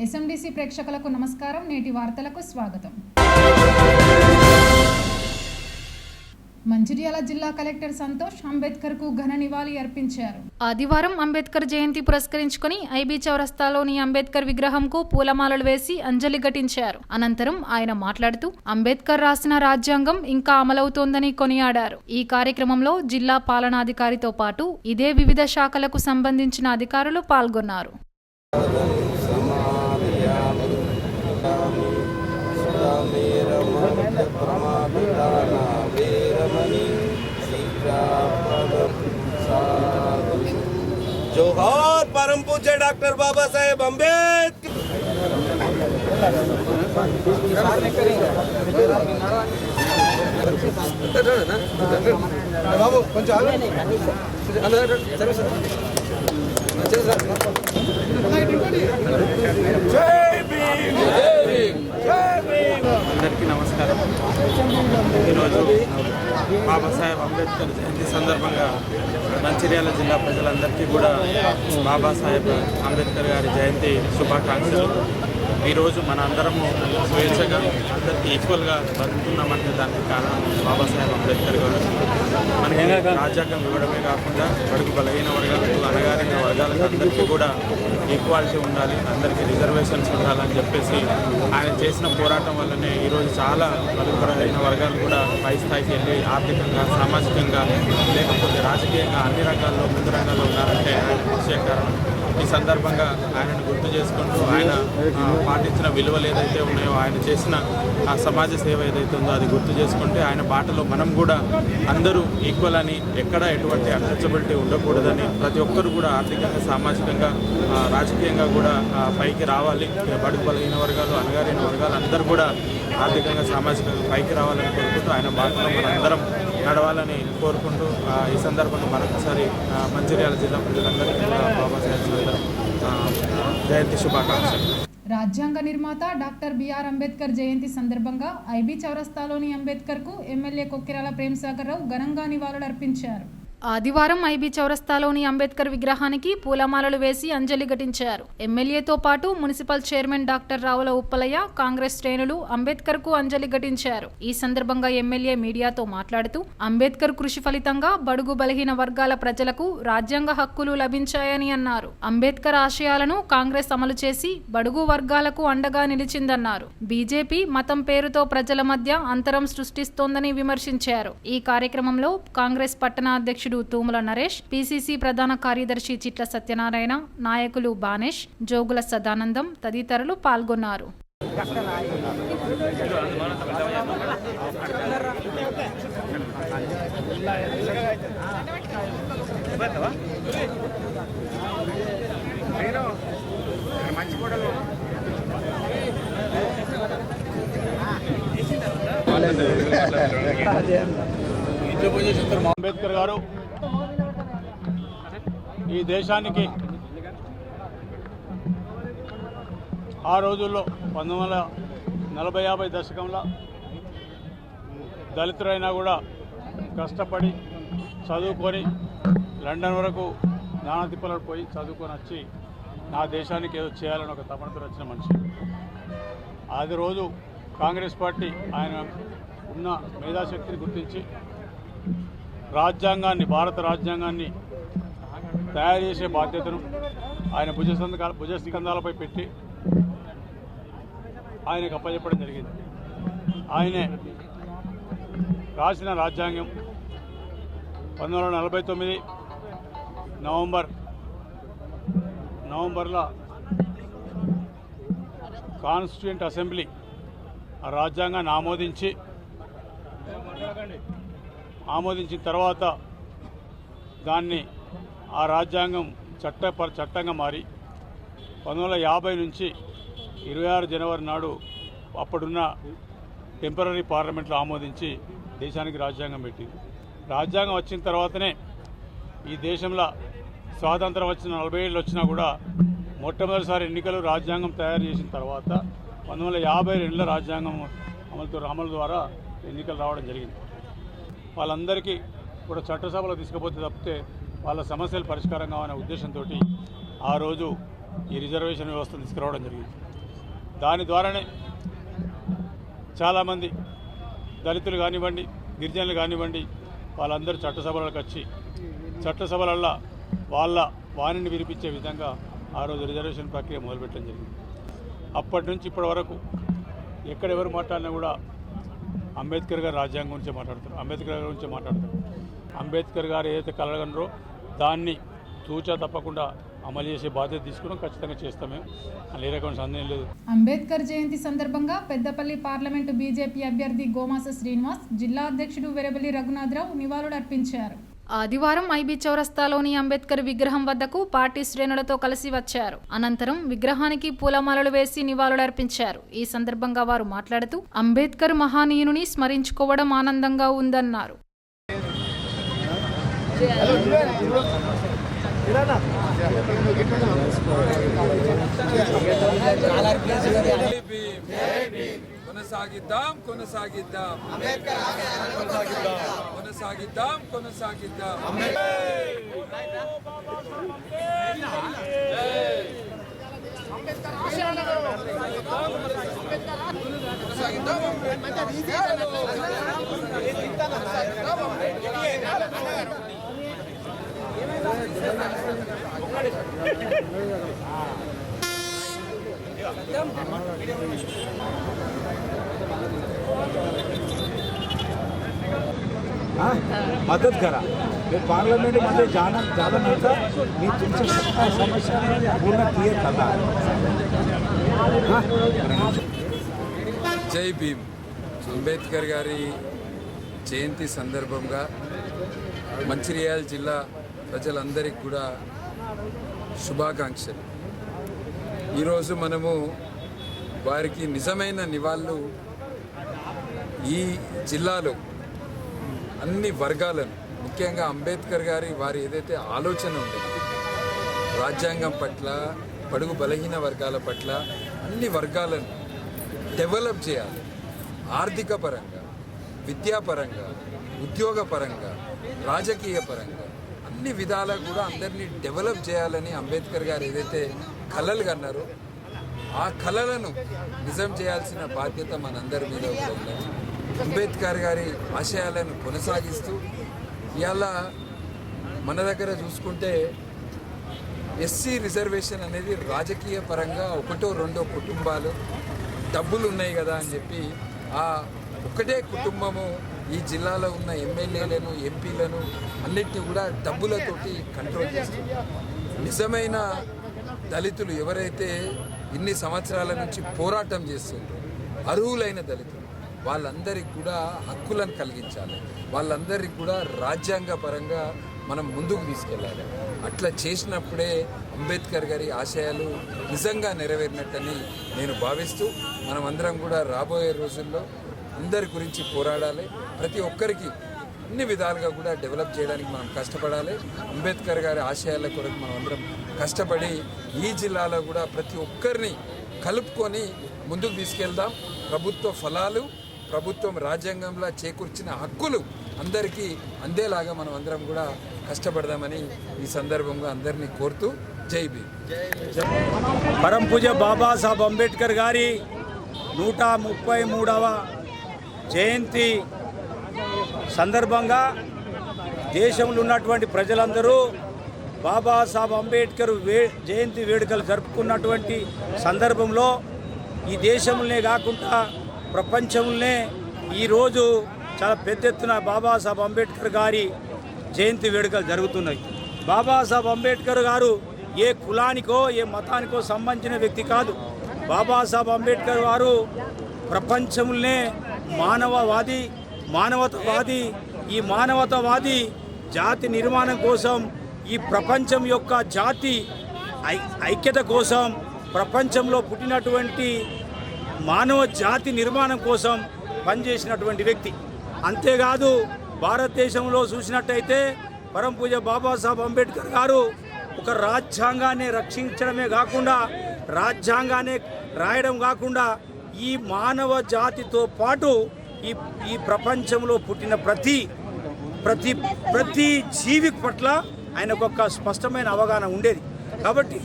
ఎస్ఎండిసి ప్రేక్షకులకు నమస్కారం. నేటి వార్తలకు స్వాగతం. మంచిర్యాల జిల్లా కలెక్టర్ సంతోష్ అంబేద్కర్ కు ఘన నివాళి అర్పించారు. ఆదివారం అంబేద్కర్ జయంతి పురస్కరించుకుని ఐబీ చౌరస్తాలోని అంబేద్కర్ విగ్రహంకు పూలమాలలు వేసి అంజలి ఘటించారు. అనంతరం ఆయన మాట్లాడుతూ అంబేద్కర్ రాసిన రాజ్యాంగం ఇంకా అమలవుతోందని కొనియాడారు. ఈ కార్యక్రమంలో జిల్లా పాలనాధికారితో పాటు ఇదే వివిధ శాఖలకు సంబంధించిన అధికారులు పాల్గొన్నారు. जोहार परम पूज्य डॉक्टर बाबा साहेब अम्बेडकर। అందరికీ నమస్కారం. ఈరోజు బాబాసాహెబ్ అంబేద్కర్ జయంతి సందర్భంగా మంచిర్యాల జిల్లా ప్రజలందరికీ కూడా బాబాసాహెబ్ అంబేద్కర్ గారి జయంతి శుభాకాంక్షలు. ఈరోజు మన అందరము స్వేచ్ఛగా అందరికీ ఈక్వల్గా బతుకుతున్నామంటే దానికి కారణం బాబాసాహెబ్ అంబేద్కర్ గారు. మనకి రాజ్యాంగం ఇవ్వడమే కాకుండా బడుగు బలహీన వర్గాలకు, అణగారిన వర్గాలకు అందరికీ కూడా ఈక్వాలిటీ ఉండాలి, అందరికీ రిజర్వేషన్స్ ఉండాలని చెప్పేసి ఆయన చేసిన పోరాటం వల్లనే ఈరోజు చాలా బడుగు బలహీన వర్గాలు కూడా పై స్థాయికి వెళ్ళి ఆర్థికంగా, సామాజికంగా, లేకపోతే రాజకీయంగా అన్ని రంగాల్లో ముందు రంగాల్లో ఉన్నారంటే ఆయన ముఖ్య కారణం. ఈ సందర్భంగా ఆయనను గుర్తు చేసుకుంటూ ఆయన పాటించిన విలువలు ఏదైతే ఉన్నాయో, ఆయన చేసిన ఆ సమాజ సేవ ఏదైతే ఉందో అది గుర్తు చేసుకుంటే ఆయన బాటలో మనం కూడా అందరూ ఈక్వల్ అని, ఎక్కడ ఎటువంటి అన్టచబిలిటీ ఉండకూడదని, ప్రతి ఒక్కరు కూడా ఆర్థికంగా, సామాజికంగా, రాజకీయంగా కూడా పైకి రావాలి. బడుగు బలహీన వర్గాలు, అణగారిన వర్గాలు అందరూ కూడా ఆర్థికంగా, సామాజికంగా పైకి రావాలని కోరుకుంటూ ఆయన బాటలో మనందరం నడవాలని కోరుకుంటూ ఈ సందర్భంగా మరొకసారి మంచిర్యాల జిల్లా ప్రజలందరికీ కూడా బాబాసాహెబ్ జయంతి శుభాకాంక్షలు. రాజ్యాంగ నిర్మాత డాక్టర్ బిఆర్ అంబేద్కర్ జయంతి సందర్భంగా ఐబీ చౌరస్తాలోని అంబేద్కర్ కు ఎమ్మెల్యే కొక్కిరాల ప్రేమసాగర్ రావు ఘనంగా నివాళులర్పించారు. ఆదివారం ఐబీ చౌరస్తాలోని అంబేద్కర్ విగ్రహానికి పూలమాలలు వేసి అంజలి ఘటించారు. ఎమ్మెల్యేతో పాటు municipal chairman doctor Ravula Uppalaiah, Congress శ్రేణులు అంబేద్కర్ కు అంజలి ఘటించారు. ఈ సందర్భంగా ఎమ్మెల్యే మీడియాతో మాట్లాడుతూ అంబేద్కర్ కృషి ఫలితంగా బడుగు బలహీన వర్గాల ప్రజలకు రాజ్యాంగ హక్కులు లభించాయని అన్నారు. అంబేద్కర్ ఆశయాలను కాంగ్రెస్ అమలు చేసి బడుగు వర్గాలకు అండగా నిలిచిందన్నారు. బీజేపీ మతం పేరుతో ప్రజల మధ్య అంతరం సృష్టిస్తోందని విమర్శించారు. ఈ కార్యక్రమంలో కాంగ్రెస్ పట్టణ అధ్యక్షుడు తూముల నరేష్, పిసిసి ప్రధాన కార్యదర్శి చిట్ల సత్యనారాయణ, నాయకులు బానేష్, జోగుల సదానందం తదితరులు పాల్గొన్నారు. అంబేద్కర్ గారు ఈ దేశానికి ఆ రోజుల్లో 1940-50 దశకంలో దళితులైనా కూడా కష్టపడి చదువుకొని లండన్ వరకు జ్ఞానతిప్పలకు పోయి చదువుకొని వచ్చి నా దేశానికి ఏదో చేయాలని ఒక తపనతో వచ్చిన మనిషి. అది రోజు కాంగ్రెస్ పార్టీ ఆయన ఉన్న మేధాశక్తిని గుర్తించి రాజ్యాంగాన్ని, భారత రాజ్యాంగాన్ని తయారు చేసే బాధ్యతను ఆయన భుజస్కంధాలపై పెట్టి ఆయనకు అప్పచెప్పడం జరిగింది. ఆయనే రాసిన రాజ్యాంగం 1949 నవంబర్లో కాన్స్టిట్యూయెంట్ అసెంబ్లీ ఆ రాజ్యాంగాన్ని ఆమోదించిన తర్వాత దాన్ని ఆ రాజ్యాంగం చట్టంగా మారి 1950 నుంచి 26 జనవరి నాడు అప్పుడున్న టెంపరరీ పార్లమెంట్లో ఆమోదించి దేశానికి రాజ్యాంగం పెట్టింది. రాజ్యాంగం వచ్చిన తర్వాతనే ఈ దేశంలో స్వాతంత్రం వచ్చిన 40 ఏళ్ళు వచ్చినా కూడా మొట్టమొదటిసారి ఎన్నికలు రాజ్యాంగం తయారు చేసిన తర్వాత 1952లో రాజ్యాంగం అమలు ద్వారా ఎన్నికలు రావడం జరిగింది. వాళ్ళందరికీ కూడా చట్టసభలో తీసుకుపోతే తప్పితే వాళ్ళ సమస్యలు పరిష్కారం కావాలనే ఉద్దేశంతో ఆ రోజు ఈ రిజర్వేషన్ వ్యవస్థను తీసుకురావడం జరిగింది. దాని ద్వారానే చాలామంది దళితులు కానివ్వండి, గిరిజనులు కానివ్వండి, వాళ్ళందరూ చట్టసభలకు వచ్చి చట్టసభలల్లో వాళ్ళ వాణిని వినిపించే విధంగా ఆ రోజు రిజర్వేషన్ ప్రక్రియ మొదలుపెట్టడం జరిగింది. అప్పటి నుంచి ఇప్పటి వరకు ఎక్కడెవరు మాట్లాడినా కూడా అంబేద్కర్ గారు రాజ్యాంగం గురించే మాట్లాడతారు, అంబేద్కర్ గారి గురించే మాట్లాడతారు. అంబేద్కర్ గారు ఏదైతే కలగనరో దాన్ని తూచా తప్పకుండా అమలు చేసే బాధ్యత తీసుకున్నాం, ఖచ్చితంగా చేస్తామే, అని ఏ రకమైన సందేహం లేదు. అంబేద్కర్ జయంతి సందర్భంగా పెద్దపల్లి పార్లమెంటు బీజేపీ అభ్యర్థి గోమాస శ్రీనివాస్, జిల్లా అధ్యక్షుడు వెరబెల్లి రఘునాథరావు నివాళులర్పించారు. ఆదివారం ఐబీ చౌరస్తాలోని అంబేద్కర్ విగ్రహం వద్దకు పార్టీ శ్రేణులతో కలిసి వచ్చారు. అనంతరం విగ్రహానికి పూలమాలలు వేసి నివాళులర్పించారు. ఈ సందర్భంగా వారు మాట్లాడుతూ అంబేద్కర్ మహానీయుని స్మరించుకోవడం ఆనందంగా ఉందన్నారు. కొనసాగిద్దాం కొనసాగిద్దాం కొనసాగిద్దాం కొనసాగిద్దాం. मदद करा फिर पार्लियामेंट मध्ये जाणं नव्हतं मी तुमच्या सगळ्या समस्या पूर्ण क्लिअर करणार. జై భీమ్. అంబేద్కర్ గారి జయంతి సందర్భంగా మంచిర్యాల జిల్లా ప్రజలందరికీ కూడా శుభాకాంక్షలు. ఈరోజు మనము వారికి నిజమైన నివాళులు ఈ జిల్లాలో అన్ని వర్గాలను, ముఖ్యంగా అంబేద్కర్ గారి వారి ఏదైతే ఆలోచన ఉంది రాజ్యాంగం పట్ల, బడుగు బలహీన వర్గాల పట్ల అన్ని వర్గాలను డెవలప్ చేయాలి. ఆర్థిక పరంగా, విద్యాపరంగా, ఉద్యోగపరంగా, రాజకీయ పరంగా అన్ని విధాలా కూడా అందరినీ డెవలప్ చేయాలని అంబేద్కర్ గారు ఏదైతే కలలు కన్నారో ఆ కలలను నిజం చేయాల్సిన బాధ్యత మనందరి మీద ఉంది. అంబేద్కర్ గారి ఆశయాలను కొనసాగిస్తూ ఇవాళ మన దగ్గర చూసుకుంటే ఎస్సీ రిజర్వేషన్ అనేది రాజకీయ పరంగా ఒకటో రెండో కుటుంబాలు డబ్బులు ఉన్నాయి కదా అని చెప్పి ఆ ఒకటే కుటుంబము ఈ జిల్లాలో ఉన్న ఎమ్మెల్యేలను, ఎంపీలను అన్నిటిని కూడా డబ్బులతోటి కంట్రోల్ చేస్తుంది. నిజమైన దళితులు ఎవరైతే ఇన్ని సంవత్సరాల నుంచి పోరాటం చేస్తుంటారో అర్హులైన దళితులు వాళ్ళందరికీ కూడా హక్కులను కలిగించాలి, వాళ్ళందరికీ కూడా రాజ్యాంగ పరంగా మనం ముందుకు తీసుకెళ్ళాలి. అట్లా చేసినప్పుడే అంబేద్కర్ గారి ఆశయాలు నిజంగా నెరవేరినట్టని నేను భావిస్తూ మనమందరం కూడా రాబోయే రోజుల్లో అందరి గురించి పోరాడాలి. ప్రతి ఒక్కరికి అన్ని విధాలుగా కూడా డెవలప్ చేయడానికి మనం కష్టపడాలి. అంబేద్కర్ గారి ఆశయాల కొరకు మనం అందరం కష్టపడి ఈ జిల్లాలో కూడా ప్రతి ఒక్కరిని కలుపుకొని ముందుకు తీసుకెళ్దాం. ప్రభుత్వ ఫలాలు, ప్రభుత్వం రాజ్యాంగంలో చేకూర్చిన హక్కులు అందరికీ అందేలాగా మనం అందరం కూడా కష్టపడదామని ఈ సందర్భంగా అందరినీ కోరుతూ జై భీమ్. పరం పూజ్య బాబాసాహెబ్ అంబేద్కర్ గారి 133వ జయంతి సందర్భంగా దేశంలో ఉన్నటువంటి ప్రజలందరూ బాబాసాహెబ్ అంబేద్కర్ జయంతి వేడుకలు జరుపుకున్నటువంటి సందర్భంలో ఈ దేశంలోనే కాకుండా ప్రపంచంలోనే ఈరోజు చాలా పెద్ద ఎత్తున బాబాసాహెబ్ అంబేద్కర్ గారి జయంతి వేడుకలు జరుగుతున్నాయి. బాబాసాహెబ్ అంబేద్కర్ గారు ఏ కులానికో ఏ మతానికో సంబంధించిన వ్యక్తి కాదు. బాబాసాహెబ్ అంబేద్కర్ గారు ప్రపంచంలోనే మానవవాది, మానవతావాది. ఈ మానవతావాది జాతి నిర్మాణం కోసం, ఈ ప్రపంచం యొక్క జాతి ఐక్యత కోసం, ప్రపంచంలో పుట్టినటువంటి మానవ జాతి నిర్మాణం కోసం పనిచేసినటువంటి వ్యక్తి. అంతేకాదు భారతదేశంలో చూసినట్టయితే పరం పూజ్య బాబాసాహెబ్ అంబేద్కర్ గారు ఒక రాజ్యాంగాన్ని రక్షించడమే కాకుండా, రాజ్యాంగాన్ని రాయడం కాకుండా ఈ మానవ జాతితో పాటు ఈ ప్రపంచంలో పుట్టిన ప్రతి జీవి పట్ల ఆయనకు ఒక స్పష్టమైన అవగాహన ఉండేది. కాబట్టి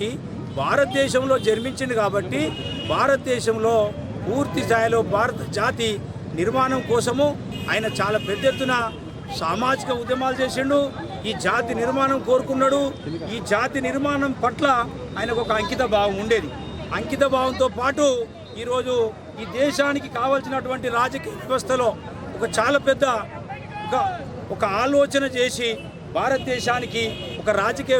భారతదేశంలో జన్మించింది కాబట్టి భారతదేశంలో పూర్తి స్థాయిలో భారత జాతి నిర్మాణం కోసము ఆయన చాలా పెద్ద ఎత్తున సామాజిక ఉద్యమాలు చేసిండు. ఈ జాతి నిర్మాణం కోరుకున్నాడు. ఈ జాతి నిర్మాణం పట్ల ఆయనకు ఒక అంకిత భావం ఉండేది. అంకిత భావంతో పాటు ఈరోజు ఈ దేశానికి కావాల్సినటువంటి రాజకీయ వ్యవస్థలో ఒక చాలా పెద్ద ఒక ఆలోచన చేసి భారతదేశానికి ఒక రాజకీయ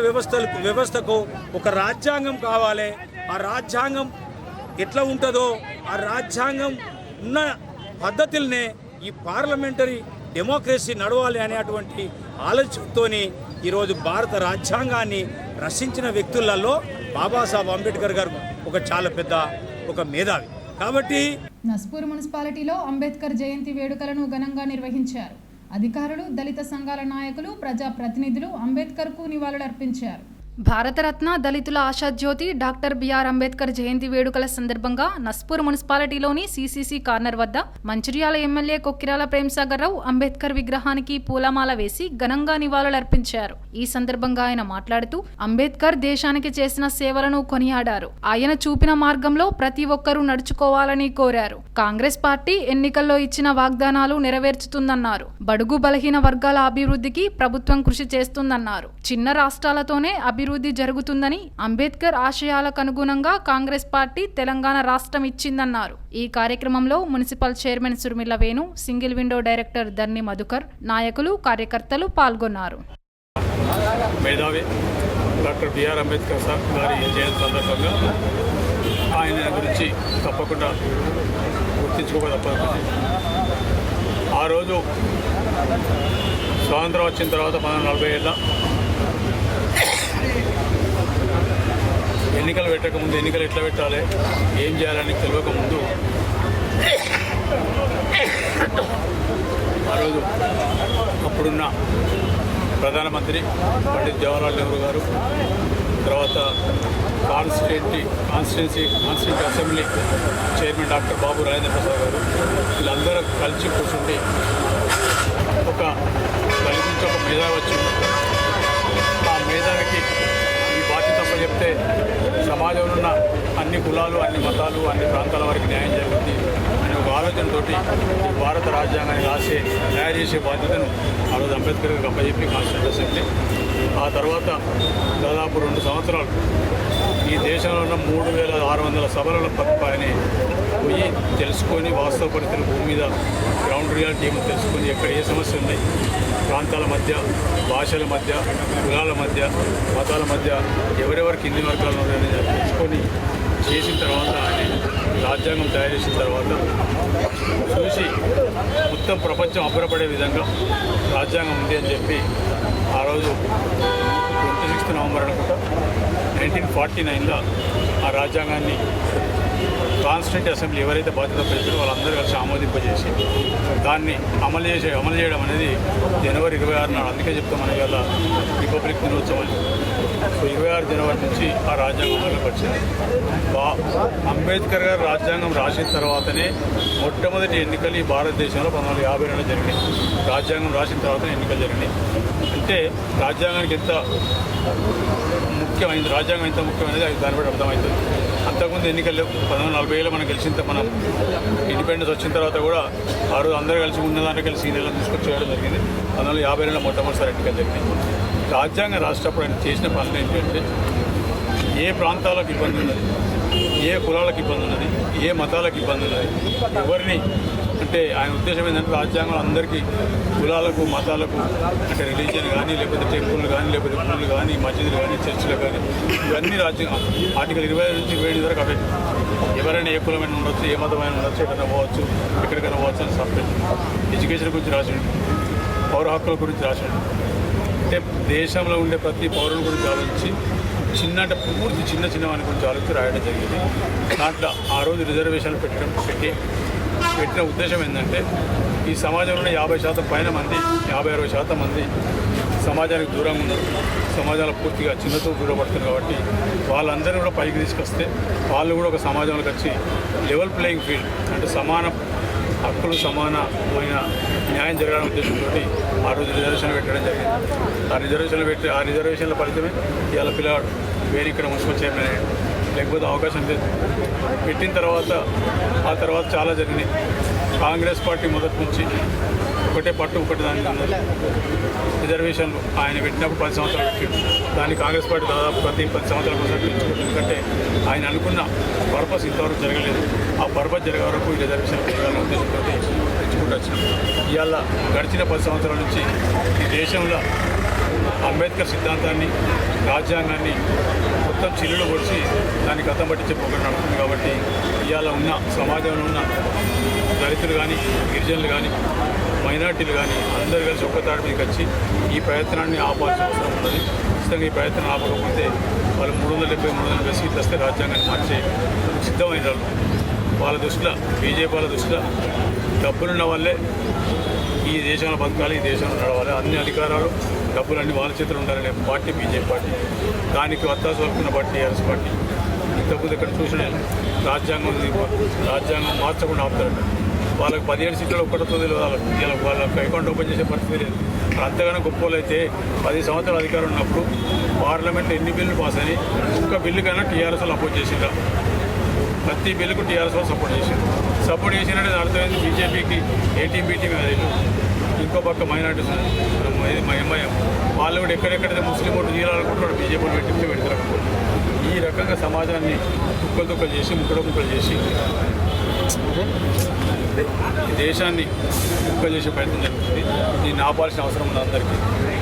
వ్యవస్థకు ఒక రాజ్యాంగం కావాలి. ఆ రాజ్యాంగం ఎట్లా ఉంటుందో ఆ రాజ్యాంగం ఉన్న పద్ధతులనే ఈ పార్లమెంటరీ డెమోక్రసీ నడవాలి అనేటువంటి ఆలోచనతోని ఈరోజు భారత రాజ్యాంగాన్ని రచించిన వ్యక్తులలో బాబాసాహెబ్ అంబేద్కర్ గారు ఒక చాలా పెద్ద ఒక మేధావి. కాబట్టి నస్పూర్ మున్సిపాలిటీలో అంబేద్కర్ జయంతి వేడుకలను ఘనంగా నిర్వహించారు. అధికారులు, దళిత సంఘాల నాయకులు, ప్రజాప్రతినిధులు అంబేద్కర్కు నివాళులర్పించారు. భారతరత్న దళితుల ఆశాజ్యోతి డాక్టర్ బిఆర్ అంబేద్కర్ జయంతి వేడుకల సందర్భంగా నస్పూర్ మున్సిపాలిటీలోని సిసిసి కార్నర్ వద్ద మంచిర్యాల ఎమ్మెల్యే కొక్కిరాల ప్రేమ్సాగర్ రావు అంబేద్కర్ విగ్రహానికి పూలమాల వేసి ఘనంగా నివాళులర్పించారు. ఈ సందర్భంగా ఆయన మాట్లాడుతూ అంబేద్కర్ దేశానికి చేసిన సేవలను కొనియాడారు. ఆయన చూపిన మార్గంలో ప్రతి ఒక్కరూ నడుచుకోవాలని కోరారు. కాంగ్రెస్ పార్టీ ఎన్నికల్లో ఇచ్చిన వాగ్దానాలు నెరవేర్చుతుందన్నారు. బడుగు బలహీన వర్గాల అభివృద్ధికి ప్రభుత్వం కృషి చేస్తుందన్నారు. చిన్న రాష్ట్రాలతోనే అభివృద్ధి జరుగుతుందని, అంబేద్కర్ ఆశయాలకు అనుగుణంగా కాంగ్రెస్ పార్టీ తెలంగాణ రాష్ట్రం ఇచ్చిందన్నారు. ఈ కార్యక్రమంలో municipal chairman Surmila Venu, single window director Dharni Madhukar, నాయకులు, కార్యకర్తలు పాల్గొన్నారు. మేధావి డాక్టర్ బిఆర్ అంబేద్కర్ సార్ గారి జయంతి సందర్భంగా ఆయన గురించి తప్పకుండా గుర్తించుకోక తప్పదు. ఆ రోజు స్వాతంత్రం వచ్చిన తర్వాత 1940 ఏళ్ళ ఎన్నికలు పెట్టకముందు ఎన్నికలు ఎట్లా పెట్టాలి, ఏం చేయాలని తెలియకముందు ఆ రోజు అప్పుడున్న ప్రధానమంత్రి పండిత్ జవహర్లాల్ నెహ్రూ గారు, తర్వాత constituency assembly chairman doctor Babu Rajendra Prasad గారు, వీళ్ళందరూ కలిసి కూర్చుండి ఒక దళిత నుంచి ఒక మేధావి వచ్చింది. ఆ మేధావికి ఈ బాధ్యత చెప్తే సమాజంలో ఉన్న అన్ని కులాలు, అన్ని మతాలు, అన్ని ప్రాంతాల వారికి న్యాయం జరుగుతుంది అనే ఒక ఆలోచనతోటి భారత రాజ్యాంగాన్ని తయారు చేసే బాధ్యతను ఆ రోజు అంబేద్కర్ గారికి అప్పచెప్పి కాన్స్టిట్యూషన్ అసెంబ్లీ. ఆ తర్వాత దాదాపు 2 సంవత్సరాలు ఈ దేశంలో ఉన్న 3600 సభలలో ఆయన పోయి తెలుసుకొని వాస్తవ పరిస్థితులు భూమి మీద గ్రౌండ్ రియాలిటీ తెలుసుకొని ఎక్కడ ఏ సమస్య ఉన్నాయి, ప్రాంతాల మధ్య, భాషల మధ్య, కులాల మధ్య, మతాల మధ్య ఎవరెవరికి కింది వర్గాలు ఉన్నాయని తెలుసుకొని చేసిన తర్వాత ఆయన రాజ్యాంగం తయారు చేసిన తర్వాత చూసి మొత్తం ప్రపంచం అబ్బరపడే విధంగా రాజ్యాంగం ఉంది అని చెప్పి ఆ రోజు 26 నవంబర్ అనుకుంటా 1949లో ఆ రాజ్యాంగాన్ని కాన్స్టిట్యూంట్ అసెంబ్లీ ఎవరైతే బాధ్యత పెంచారో వాళ్ళందరూ కలిసి ఆమోదింపజేసి దాన్ని అమలు చేయడం అనేది జనవరి 26 నాడు. అందుకే చెప్తాం మన ఇవాళ రిపబ్లిక్ దినోత్సవం అని. సో 26 జనవరి నుంచి ఆ రాజ్యాంగం అమలుకి వచ్చింది. అంబేద్కర్ గారు రాజ్యాంగం రాసిన తర్వాతనే మొట్టమొదటి ఎన్నికలు ఈ భారతదేశంలో 1952లో జరిగినాయి. రాజ్యాంగం రాసిన తర్వాతనే ఎన్నికలు జరిగినాయి. అంటే రాజ్యాంగానికి ఎంత ముఖ్యమైనది, రాజ్యాంగం ఎంత ముఖ్యమైనది అది దాన్ని బట్టి అర్థమవుతుంది. అంతకుముందు ఎన్నికలు 1940లో మనం గెలిచిన మనం ఇండిపెండెన్స్ వచ్చిన తర్వాత కూడా ఆ రోజు అందరూ కలిసి ఉన్నదాన్ని కలిసి సీనియర్లను తీసుకొచ్చి చేయడం జరిగింది. 1950లో మొట్టమొదటిసారి ఎన్నికలు జరిగింది. రాజ్యాంగం రాసేటప్పుడు ఆయన చేసిన పనులు ఏంటంటే ఏ ప్రాంతాలకు ఇబ్బంది ఉన్నది, ఏ కులాలకు ఇబ్బంది ఉన్నది, ఏ మతాలకు ఇబ్బంది ఉన్నది, ఎవరిని అంటే ఆయన ఉద్దేశం ఏంటంటే రాజ్యాంగం అందరికీ కులాలకు, మతాలకు అంటే రిలీజియన్ కానీ, లేకపోతే టెంపుల్లు కానీ, లేకపోతే గుళ్ళు కానీ, మసీదులు కానీ, చర్చిలు కానీ, ఇవన్నీ రాజ్యాంగం ఆర్టికల్ 25 నుంచి 27 వరకు అవే. ఎవరైనా ఏ కులమైన ఉండొచ్చు, ఏ మతమైన ఉండొచ్చు, ఎక్కడైనా పోవచ్చు, ఎక్కడికైనా పోవచ్చు అని సపరేట్. ఎడ్యుకేషన్ గురించి రాసిండు, పౌర హక్కుల గురించి రాసిండు. అంటే దేశంలో ఉండే ప్రతి పౌరుల గురించి ఆలోచించి అంటే పూర్తి చిన్న వాని గురించి ఆలోచించి రాయడం జరిగింది. దాంట్లో ఆ రోజు రిజర్వేషన్లు పెట్టిన ఉద్దేశం ఏంటంటే ఈ సమాజంలో 50% పైన మంది, 50-60% మంది సమాజానికి దూరంగా ఉన్నారు. సమాజంలో పూర్తిగా చిన్నతో దూరపడుతున్నారు. కాబట్టి వాళ్ళందరూ కూడా పైకి తీసుకొస్తే వాళ్ళు కూడా ఒక సమాజంలోకి వచ్చి లెవెల్ ప్లేయింగ్ ఫీల్డ్ అంటే సమాన హక్కులు, సమానమైన న్యాయం జరగడానికి ఉద్దేశంతో ఆ రోజు రిజర్వేషన్లు పెట్టడం జరిగింది. ఆ రిజర్వేషన్ల ఫలితమే ఇవాళ పిల్లవాడు వేరే ఇక్కడ మున్సిపల్ చైర్మన్ అయ్యాడు. లేకపోతే అవకాశం లేదు. పెట్టిన తర్వాత ఆ తర్వాత చాలా జరిగినాయి. కాంగ్రెస్ పార్టీ మొదటి నుంచి ఒకటే పట్టు ఒకటి దానికి ఉన్నది. రిజర్వేషన్లు ఆయన పెట్టినప్పుడు 10 సంవత్సరాలు పెట్టాడు. దాన్ని కాంగ్రెస్ పార్టీ దాదాపు ప్రతి 10 సంవత్సరాల కోసం పెంచుకుంటుంది. ఎందుకంటే ఆయన అనుకున్న పర్పస్ ఇంతవరకు జరగలేదు. ఆ పర్పస్ జరిగే వరకు ఈ రిజర్వేషన్ చేయాలని ఉద్దేశంతో పెంచుకుంటూ వచ్చినాం. ఇవాళ గడిచిన 10 సంవత్సరాల నుంచి ఈ దేశంలో అంబేద్కర్ సిద్ధాంతాన్ని, రాజ్యాంగాన్ని మొత్తం చిల్లులో పొడిచి దాన్ని గతం పట్టించే పోగొట్టు నడుస్తుంది. కాబట్టి ఇవాళ ఉన్న సమాజంలో ఉన్న దళితులు కానీ, గిరిజనులు కానీ, మైనార్టీలు కానీ అందరూ కలిసి ఒక్కతాటి మీదకి వచ్చి ఈ ప్రయత్నాన్ని ఆపాల్సిన అవసరం ఉన్నది. ఖచ్చితంగా ఈ ప్రయత్నం ఆపకపోతే వాళ్ళు 370 సీట్లు వస్తే రాజ్యాంగాన్ని మార్చే సిద్ధమైన వాళ్ళు. వాళ్ళ దృష్టిలో, బీజేపీ వాళ్ళ దృష్టిలో డబ్బులున్న వాళ్ళే ఈ దేశంలో బతకాలి, ఈ దేశంలో నడవాలి, అన్ని అధికారాలు డబ్బులన్నీ వాళ్ళ చేతులు ఉండాలనే పార్టీ బీజేపీ పార్టీ. దానికి వత్తాసు వస్తున్న పార్టీ టీఆర్ఎస్ పార్టీ. ఇంతకుముందు ఇక్కడ చూసిన రాజ్యాంగం మార్చకుండా ఆపుతారట. వాళ్ళకి 17 సీట్లు ఒక్కటితో వాళ్ళకి అకౌంట్ ఓపెన్ చేసే పరిస్థితి లేదు. అంతగానో గొప్పలు అయితే 10 సంవత్సరాల అధికారం ఉన్నప్పుడు పార్లమెంట్లో ఎన్ని బిల్లులు పాస్ అని ఒక్క బిల్లు కన్నా టీఆర్ఎస్ వాళ్ళు అపోజ్ చేసిందా? ప్రతి బిల్లుకు టీఆర్ఎస్ వాళ్ళు సపోర్ట్ చేసింది. సపోర్ట్ చేసినట్టు అర్థమైంది బీజేపీకి ఏటీం బీటీం అది. ఇంకో పక్క మైనార్టీస్ ఎంఐఎం వాళ్ళు కూడా ఎక్కడెక్కడైతే ముస్లిం ఓటు తీయాలనుకుంటున్నాడు బీజేపీ పెడతారు. ఈ రకంగా సమాజాన్ని ముక్కలు చేసి ముక్కలు చేసి దేశాన్ని ముక్కలు చేసే ప్రయత్నం జరుగుతుంది. దీన్ని ఆపాల్సిన అవసరం ఉంది అందరికీ.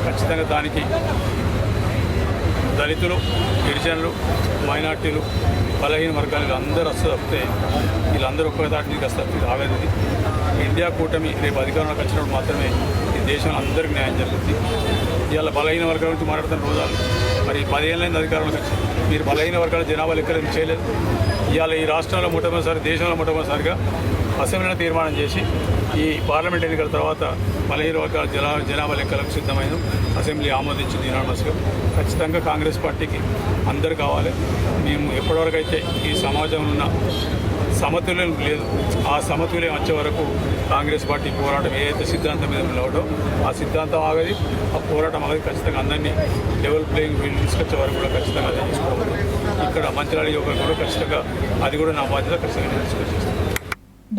ఖచ్చితంగా దానికి దళితులు, గిరిజనులు, మైనార్టీలు, బలహీన వర్గాలు అందరూ వస్తే వీళ్ళందరూ ఒక్క దాటి నుంచి వస్తారు. రావేది ఇండియా కూటమి రేపు అధికారంలోకి వచ్చినప్పుడు మాత్రమే ఈ దేశంలో అందరికీ న్యాయం జరుగుతుంది. ఇవాళ బలహీన వర్గాల నుంచి మాట్లాడుతున్న రోజాలు మరి 10 ఏళ్ళైంది అధికారంలోకి వచ్చి మీరు బలహీన వర్గాల జనాభా లెక్కలు చేయలేదు. ఇవాళ ఈ రాష్ట్రంలో మొట్టమొదటిసారి, దేశంలో మొట్టమొదటిసారిగా అసెంబ్లీలో తీర్మానం చేసి ఈ పార్లమెంట్ ఎన్నికల తర్వాత బలహీన వర్గాల జనాభా లెక్కలకు సిద్ధమైన అసెంబ్లీ ఆమోదించింది యునానిమస్గా. ఖచ్చితంగా కాంగ్రెస్ పార్టీకి అందరు కావాలి. మేము ఎప్పటివరకు అయితే ఈ సమాజంలో ఉన్న సమతుల్యం లేదు, ఆ సమతుల్యం వచ్చే వరకు కాంగ్రెస్ పార్టీ పోరాటం ఏదైతే సిద్ధాంతం మీద నిలవడో ఆ సిద్ధాంతం ఆగది, ఆ పోరాటం ఆగది. ఖచ్చితంగా అందరినీ లెవెల్ ప్లేయింగ్ ఫీల్డ్ తీసుకొచ్చే వరకు కూడా ఖచ్చితంగా అదే తీసుకోవాలి. ఇక్కడ మంచిర్యాల యువకులు కూడా ఖచ్చితంగా అది కూడా నా బాధ్యత, ఖచ్చితంగా నేను తీసుకొచ్చేస్తాను.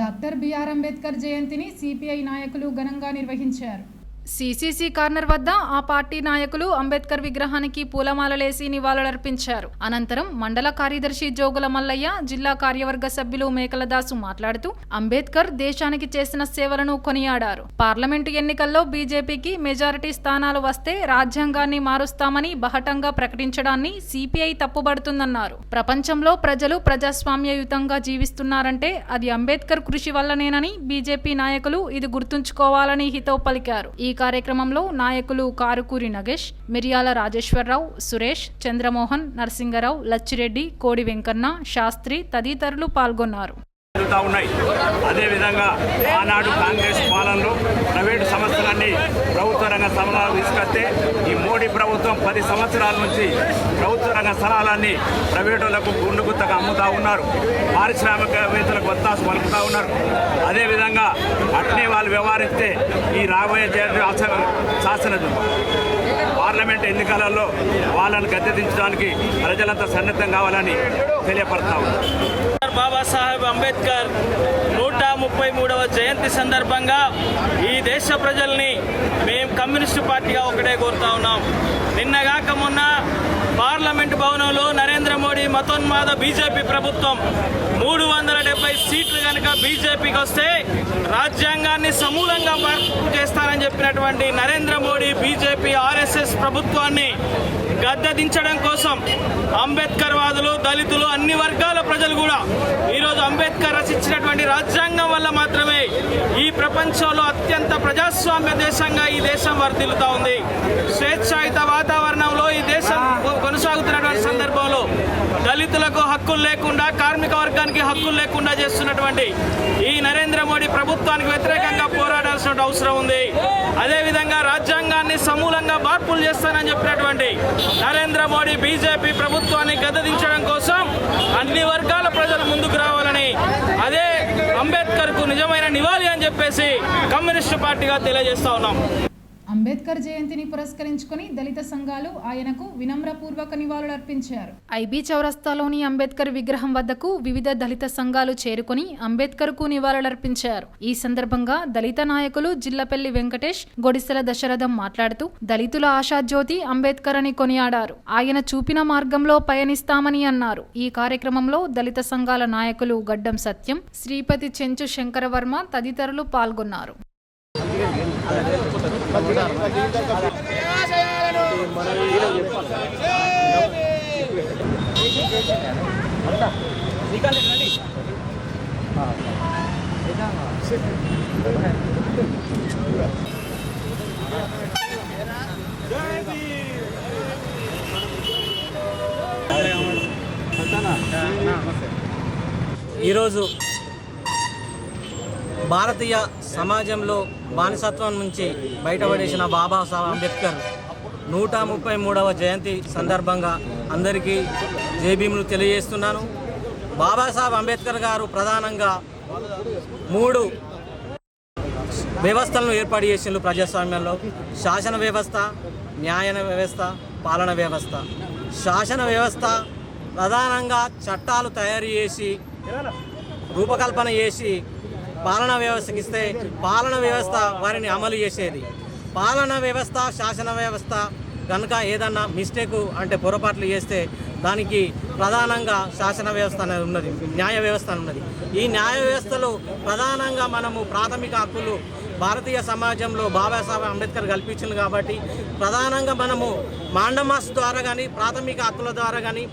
డాక్టర్ బిఆర్ అంబేద్కర్ జయంతిని సిపిఐ నాయకులు ఘనంగా నిర్వహించారు. సిసిసి కార్నర్ వద్ద ఆ పార్టీ నాయకులు అంబేద్కర్ విగ్రహానికి పూలమాలలేసి నివాళులర్పించారు. అనంతరం మండల కార్యదర్శి జోగుల మల్లయ్య, జిల్లా కార్యవర్గ సభ్యులు మేకలదాసు మాట్లాడుతూ అంబేద్కర్ దేశానికి చేసిన సేవలను కొనియాడారు. పార్లమెంటు ఎన్నికల్లో బీజేపీకి మెజారిటీ స్థానాలు వస్తే రాజ్యాంగాన్ని మారుస్తామని బహటంగా ప్రకటించడాన్ని సిపిఐ తప్పుబడుతుందన్నారు. ప్రపంచంలో ప్రజలు ప్రజాస్వామ్యయుతంగా జీవిస్తున్నారంటే అది అంబేద్కర్ కృషి వల్లనేనని బీజేపీ నాయకులు ఇది గుర్తుంచుకోవాలని హితవు పలికారు. ఈ కార్యక్రమంలో నాయకులు కారుకూరి నగేష్, మిరియాల రాజేశ్వరరావు, సురేష్, చంద్రమోహన్, నరసింగరావు, లచ్చిరెడ్డి, కోడి వెంకన్న, శాస్త్రి తదితరులు పాల్గొన్నారు. ఉన్నాయి. అదేవిధంగా ఆనాడు కాంగ్రెస్ పాలనలో ప్రైవేటు సంస్థలన్నీ ప్రభుత్వ రంగ స్థలాలు తీసుకొస్తే ఈ మోడీ ప్రభుత్వం 10 సంవత్సరాల నుంచి ప్రభుత్వ రంగ స్థలాలన్నీ ప్రైవేటులకు గుండుగుత్తగా అమ్ముతూ ఉన్నారు. పారిశ్రామికవేత్తలకు వత్తాసు పలుకుతూ ఉన్నారు. అదేవిధంగా అట్నే వాళ్ళు వ్యవహరిస్తే ఈ రాబోయే శాసన పార్లమెంట్ ఎన్నికలలో వాళ్ళను గద్దె దించడానికి ప్రజలంతా సన్నద్ధం కావాలని తెలియపడతా ఉన్నారు. బాబాసాహెబ్ అంబేద్కర్ 133వ జయంతి సందర్భంగా ఈ దేశ ప్రజల్ని మేము కమ్యూనిస్టు పార్టీగా ఒకటే కోరుతా ఉన్నాం. నిన్నగాక మొన్న పార్లమెంటు భవనంలో నరేంద్ర మోడీ మతోన్మాద బీజేపీ ప్రభుత్వం 370 సీట్లు కనుక బీజేపీకి వస్తే రాజ్యాంగాన్ని సమూలంగా మార్పు చేస్తారని చెప్పినటువంటి నరేంద్ర మోడీ బీజేపీ ఆర్ఎస్ఎస్ ప్రభుత్వాన్ని గద్దెదించడం కోసం అంబేద్కర్ వాదులు, దళితులు, అన్ని వర్గాల ప్రజలు కూడా ఈరోజు అంబేద్కర్ రచించినటువంటి రాజ్యాంగం వల్ల మాత్రమే ఈ ప్రపంచంలో అత్యంత ప్రజాస్వామ్య దేశంగా ఈ దేశం వర్ధిల్లుతా ఉంది. స్వేచ్ఛాయుత వాతావరణంలో ఈ దేశం కొనసాగుతున్నటువంటి సందర్భంలో దళితులకు హక్కులు లేకుండా, కార్మిక వర్గానికి హక్కులు లేకుండా చేస్తున్నటువంటి ఈ నరేంద్ర మోడీ ప్రభుత్వానికి వ్యతిరేకంగా పోరాడాల్సిన అవసరం ఉంది. అదేవిధంగా రాజ్యాంగాన్ని సమూలంగా మార్పులు చేస్తానని చెప్పినటువంటి నరేంద్ర మోడీ బీజేపీ ప్రభుత్వాన్ని గద్దెదించడం కోసం అన్ని వర్గాల ప్రజలు ముందుకు రావాలని, అదే అంబేద్కర్కు నిజమైన నివాళి అని చెప్పేసి కమ్యూనిస్టు పార్టీగా తెలియజేస్తా ఉన్నాం. అంబేద్కర్ జయంతిని పురస్కరించుకొని దళిత సంఘాలు ఆయనకు వినమ్రపూర్వక నివాళులర్పించారు. ఐబీ చౌరస్తాలోని అంబేద్కర్ విగ్రహం వద్దకు వివిధ దళిత సంఘాలు చేరుకొని అంబేద్కర్కు నివాళులర్పించారు. ఈ సందర్భంగా దళిత నాయకులు జిల్లపల్లి వెంకటేష్, గొడిసెల దశరథం మాట్లాడుతూ దళితుల ఆశాజ్యోతి అంబేద్కర్ అని కొనియాడారు. ఆయన చూపిన మార్గంలో పయనిస్తామని అన్నారు. ఈ కార్యక్రమంలో దళిత సంఘాల నాయకులు గడ్డం సత్యం, శ్రీపతి చెంచు శంకరవర్మ తదితరులు పాల్గొన్నారు. ఈరోజు భారతీయ సమాజంలో బానిసత్వం నుంచి బయటపడేసిన బాబాసాహెబ్ అంబేద్కర్ 133వ జయంతి సందర్భంగా అందరికీ జైభీములు తెలియజేస్తున్నాను. బాబాసాహెబ్ అంబేద్కర్ గారు ప్రధానంగా 3 వ్యవస్థలను ఏర్పాటు చేసిండ్రు ప్రజాస్వామ్యంలో: శాసన వ్యవస్థ, న్యాయ వ్యవస్థ, పాలన వ్యవస్థ. శాసన వ్యవస్థ ప్రధానంగా చట్టాలు తయారు చేసి రూపకల్పన చేసి పాలనా వ్యవస్థకి ఇస్తే పాలన వ్యవస్థ వారిని అమలు చేసేది. పాలనా వ్యవస్థ, శాసన వ్యవస్థ కనుక ఏదన్నా మిస్టేకు అంటే పొరపాట్లు చేస్తే దానికి ప్రధానంగా శాసన వ్యవస్థ అనేది ఉన్నది, న్యాయ వ్యవస్థ ఉన్నది. ఈ న్యాయ వ్యవస్థలో ప్రధానంగా మనము ప్రాథమిక హక్కులు భారతీయ సమాజంలో బాబాసాహెబ్ అంబేద్కర్ కల్పించింది కాబట్టి ప్రధానంగా మనము మాండమాస్ ద్వారా కానీ ప్రాథమిక హక్కుల ద్వారా కానీ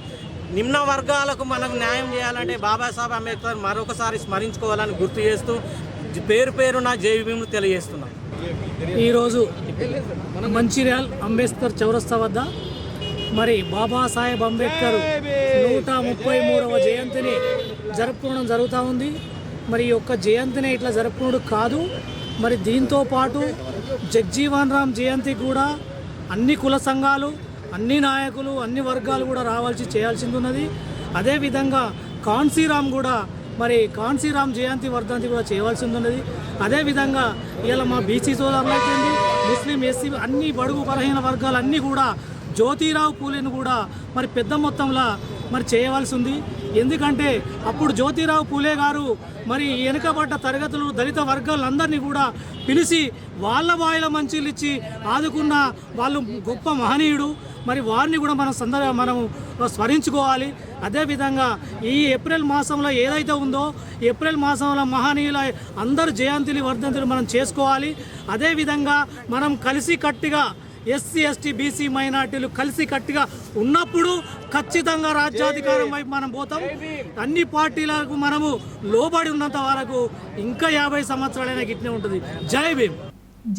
నిమ్న వర్గాలకు మనకు న్యాయం చేయాలంటే బాబాసాహెబ్ అంబేద్కర్ మరొకసారి స్మరించుకోవాలని గుర్తు చేస్తూ పేరున జైభీములు తెలియజేస్తున్నాం. ఈరోజు మంచిర్యాల్ అంబేద్కర్ చౌరస్తా వద్ద మరి బాబాసాహెబ్ అంబేద్కర్ 133వ జయంతిని జరుపుకోవడం జరుగుతూ ఉంది. మరి ఈ యొక్క జయంతిని ఇట్లా జరుపుకోవడం కాదు, మరి దీంతో పాటు జగ్జీవన్ రామ్ జయంతి కూడా అన్ని కుల సంఘాలు, అన్ని నాయకులు, అన్ని వర్గాలు కూడా చేయాల్సింది ఉన్నది. అదేవిధంగా కాన్సీరామ్ కూడా మరి కాన్సీరామ్ జయంతి వర్ధంతి కూడా చేయవలసింది ఉన్నది. అదేవిధంగా ఇలా మా బీసీ సోదరులు అయితే ముస్లిం, ఎస్సీ అన్ని బడుగు బలహీన వర్గాలు అన్నీ కూడా జ్యోతిరావు పూలేను కూడా మరి పెద్ద మొత్తంలో మరి చేయవలసి ఉంది. ఎందుకంటే అప్పుడు జ్యోతిరావు పూలే గారు మరి వెనుకబడ్డ తరగతులు దళిత వర్గాలందరినీ కూడా పిలిచి వాళ్ళ వాయిల మంచిలు ఇచ్చి ఆదుకున్న వాళ్ళు గొప్ప మహనీయుడు. మరి వారిని కూడా మనం స్మరించుకోవాలి. అదేవిధంగా ఈ ఏప్రిల్ మాసంలో ఏదైతే ఉందో ఏప్రిల్ మాసంలో మహనీయుల అందరు జయంతిని వర్ధంతులు మనం చేసుకోవాలి. అదేవిధంగా మనం కలిసి కట్టిగా ఎస్సీ, ఎస్టీ, బీసీ, మైనార్టీలు కలిసి కట్టిగా ఉన్నప్పుడు ఖచ్చితంగా రాజ్యాధికారం వైపు మనం పోతాం. అన్ని పార్టీలకు మనము లోబడి ఉన్నంత వరకు ఇంకా 50 సంవత్సరాలైనా గిట్నే ఉంటుంది. జై భీమ్.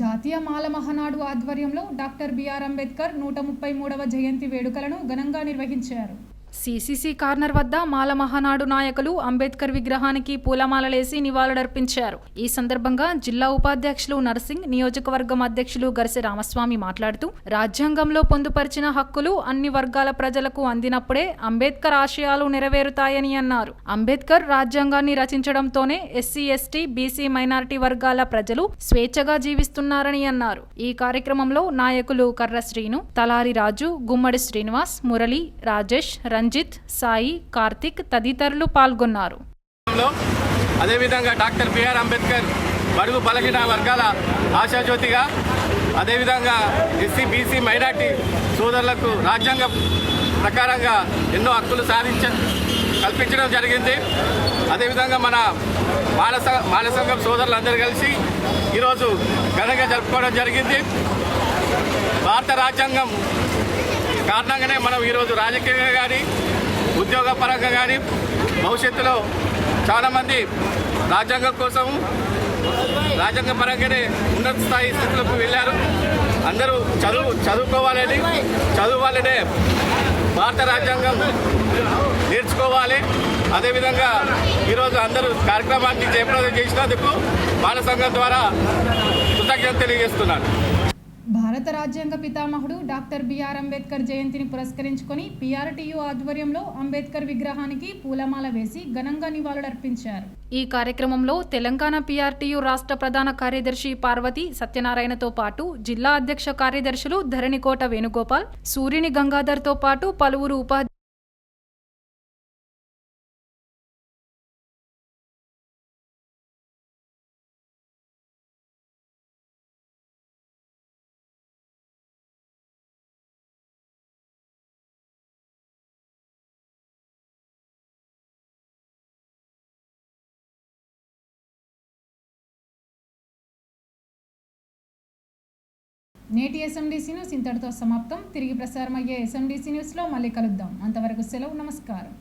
జాతీయ మాల మహానాడు ఆధ్వర్యంలో డాక్టర్ బిఆర్ అంబేద్కర్ 133వ జయంతి వేడుకలను ఘనంగా నిర్వహించారు. సిసిసి కార్నర్ వద్ద మాల మహానాడు నాయకులు అంబేద్కర్ విగ్రహానికి పూలమాలలేసి నివాళులర్పించారు. ఈ సందర్భంగా జిల్లా ఉపాధ్యక్షులు నర్సింగ్, నియోజకవర్గం అధ్యక్షులు గరిసె రామస్వామి మాట్లాడుతూ రాజ్యాంగంలో పొందుపరిచిన హక్కులు అన్ని వర్గాల ప్రజలకు అందినప్పుడే అంబేద్కర్ ఆశయాలు నెరవేరుతాయని అన్నారు. అంబేద్కర్ రాజ్యాంగాన్ని రచించడంతోనే ఎస్సీ, ఎస్టీ, బీసీ, మైనారిటీ వర్గాల ప్రజలు స్వేచ్ఛగా జీవిస్తున్నారని అన్నారు. ఈ కార్యక్రమంలో నాయకులు కర్ర శ్రీను, తలారి రాజు, గుమ్మడి శ్రీనివాస్, మురళి, రాజేష్, రంజిత్, సాయి, కార్తిక్ తదితరులు పాల్గొన్నారు. అదేవిధంగా డాక్టర్ బిఆర్ అంబేద్కర్ బడుగు బలహీన వర్గాల ఆశాజ్యోతిగా, అదేవిధంగా ఎస్సీ, బీసీ, మైనార్టీ సోదరులకు రాజ్యాంగం ప్రకారంగా ఎన్నో హక్కులు కల్పించడం జరిగింది. అదేవిధంగా మన మాల సంఘం సోదరులందరూ కలిసి ఈరోజు ఘనంగా జరుపుకోవడం జరిగింది. భారత రాజ్యాంగం కారణంగానే మనం ఈరోజు రాజకీయంగా కానీ ఉద్యోగ పరంగా కానీ భవిష్యత్తులో చాలామంది రాజ్యాంగం కోసం రాజ్యాంగ పరంగానే ఉన్నత స్థాయి స్థితులకు వెళ్ళారు. అందరూ చదువుకోవాలని, చదువువాలనే భారత రాజ్యాంగం నేర్చుకోవాలి. అదేవిధంగా ఈరోజు అందరూ కార్యక్రమాన్ని జయప్రదం చేసినందుకు మాల సంఘం ద్వారా కృతజ్ఞత తెలియజేస్తున్నాను. భారత రాజ్యాంగ పితామహుడు డాక్టర్ బిఆర్ అంబేద్కర్ జయంతిని పురస్కరించుకొని పీఆర్టీయూ ఆధ్వర్యంలో అంబేద్కర్ విగ్రహానికి పూలమాల వేసి ఘనంగా నివాళులర్పించారు. ఈ కార్యక్రమంలో తెలంగాణ పీఆర్టీయూ రాష్ట్ర ప్రధాన కార్యదర్శి పార్వతి సత్యనారాయణతో పాటు జిల్లా అధ్యక్ష కార్యదర్శులు ధరణికోట వేణుగోపాల్, సూర్యుని గంగాధర్తో పాటు పలువురు ఉపాధ్యాయులు నేటి ఎస్ఎండిసి న్యూస్ ఇంతటితో సమాప్తం. తిరిగి ప్రసారం అయ్యే ఎస్ఎండిసి న్యూస్లో మళ్ళీ కలుద్దాం. అంతవరకు సెలవు. నమస్కారం.